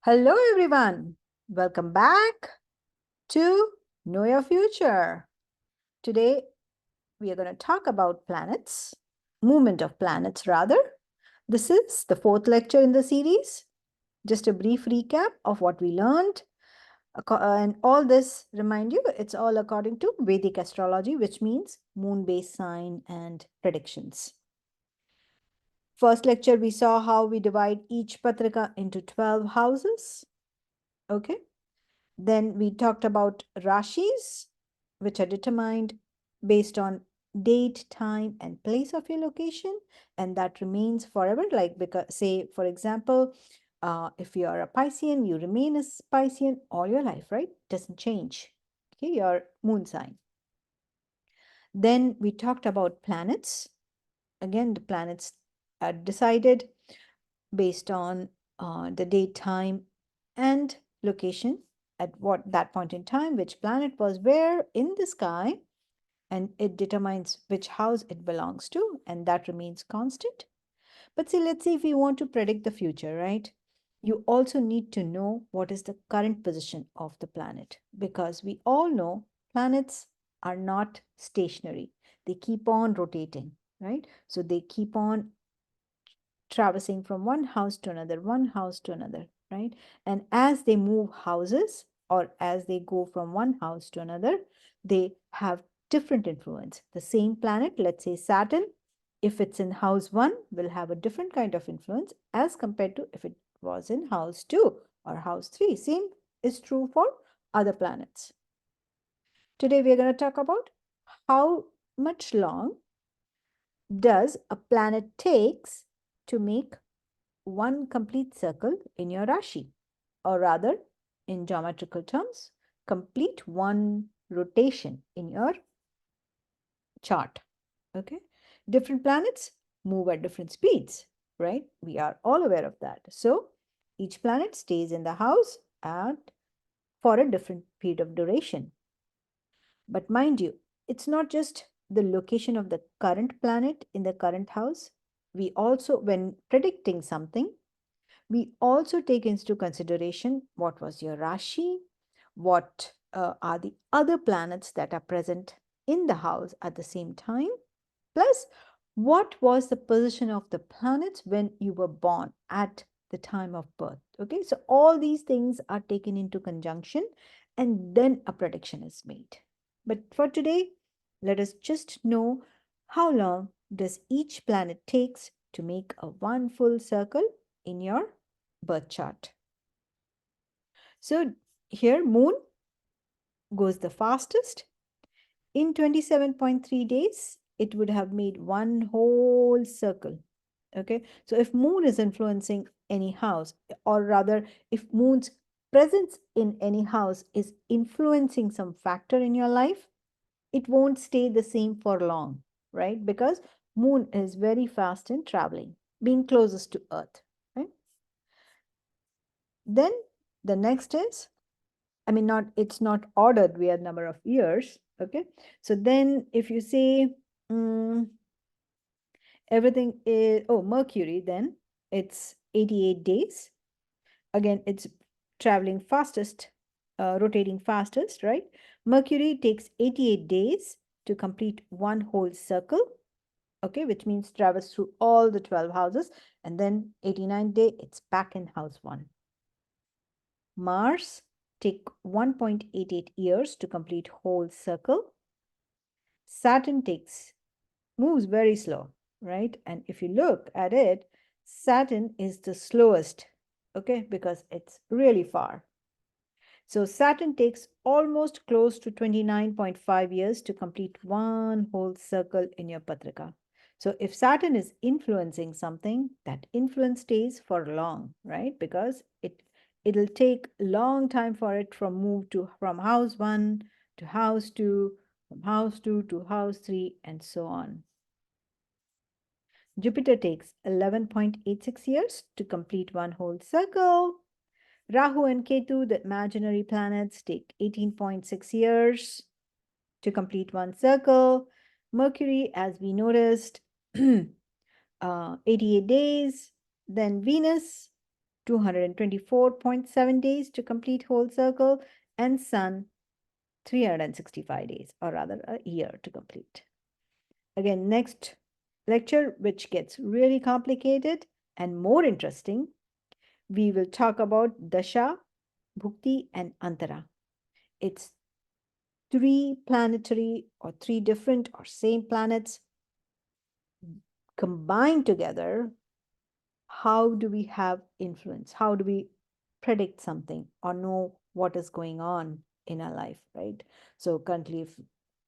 Hello, everyone. Welcome back to Know Your Future. Today, we are going to talk about planets, movement of planets, rather. This is the fourth lecture in the series. Just a brief recap of what we learned. And all this, remind you, it's all according to Vedic astrology, which means moon-based sign and predictions. First lecture, we saw how we divide each Patrika into 12 houses. Okay. Then we talked about Rashis, which are determined based on date, time, and place of your location, and that remains forever. Like, because, say, for example, if you are a Piscean, you remain a Piscean all your life, right? Doesn't change. Okay, your moon sign. Then we talked about planets. Again, the planets are decided based on the date, time, and location at what that point in time, which planet was where in the sky, and it determines which house it belongs to, and that remains constant. But see, let's say if we want to predict the future, right? You also need to know what is the current position of the planet, because we all know planets are not stationary. They keep on rotating, right? So they keep on traversing from one house to another, one house to another, right? And as they move houses or as they go from one house to another, they have different influence. The same planet, let's say Saturn, if it's in house one, will have a different kind of influence as compared to if it was in house two or house three. Same is true for other planets. Today, we're going to talk about how much long does a planet takes to make one complete circle in your Rashi, or rather, in geometrical terms, complete one rotation in your chart. Okay, different planets move at different speeds, right? We are all aware of that. So each planet stays in the house at for a different period of duration. But mind you, it's not just the location of the current planet in the current house. We also, when predicting something, we also take into consideration what was your Rashi, what are the other planets that are present in the house at the same time, plus what was the position of the planets when you were born at the time of birth. Okay, so all these things are taken into conjunction and then a prediction is made. But for today, let us just know how long does each planet takes to make a one full circle in your birth chart. So here moon goes the fastest. In 27.3 days, it would have made one whole circle. Okay, so if moon is influencing any house, or rather, if moon's presence in any house is influencing some factor in your life, it won't stay the same for long, right? Because moon is very fast in traveling, being closest to earth, right? Then the next is, I mean, it's not ordered via number of years. Okay. So then if you say everything is, oh, Mercury, then it's 88 days. Again, it's traveling fastest, rotating fastest, right? Mercury takes 88 days to complete one whole circle. Okay, which means traverse through all the 12 houses, and then 89 day, it's back in house one. Mars take 1.88 years to complete whole circle. Saturn moves very slow, right? And if you look at it, Saturn is the slowest, okay, because it's really far. So Saturn takes almost close to 29.5 years to complete one whole circle in your Patrika. So if Saturn is influencing something, that influence stays for long, right? Because it'll take a long time for it from house one to house two, from house two to house three, and so on. Jupiter takes 11.86 years to complete one whole circle. Rahu and Ketu, the imaginary planets, take 18.6 years to complete one circle. Mercury, as we noticed, 88 days. Then Venus, 224.7 days to complete whole circle, and Sun 365 days, or rather a year to complete. Again, next lecture, which gets really complicated and more interesting, we will talk about Dasha, Bhukti, and Antara. It's three planetary or three different or same planets combined together. How do we have influence? How do we predict something or know what is going on in our life, right? So currently, if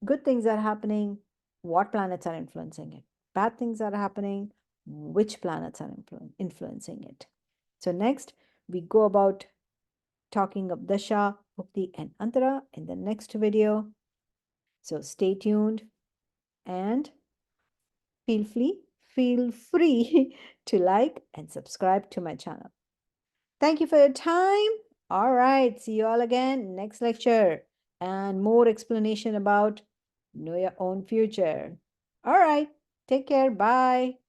good things are happening, what planets are influencing it? Bad things are happening, which planets are influencing it? So next, we go about talking of Dasha, Bhukti, and Antara in the next video. So stay tuned and feel free to like and subscribe to my channel. Thank you for your time. All right, see you all again next lecture and more explanation about know your own future. All right, take care. Bye.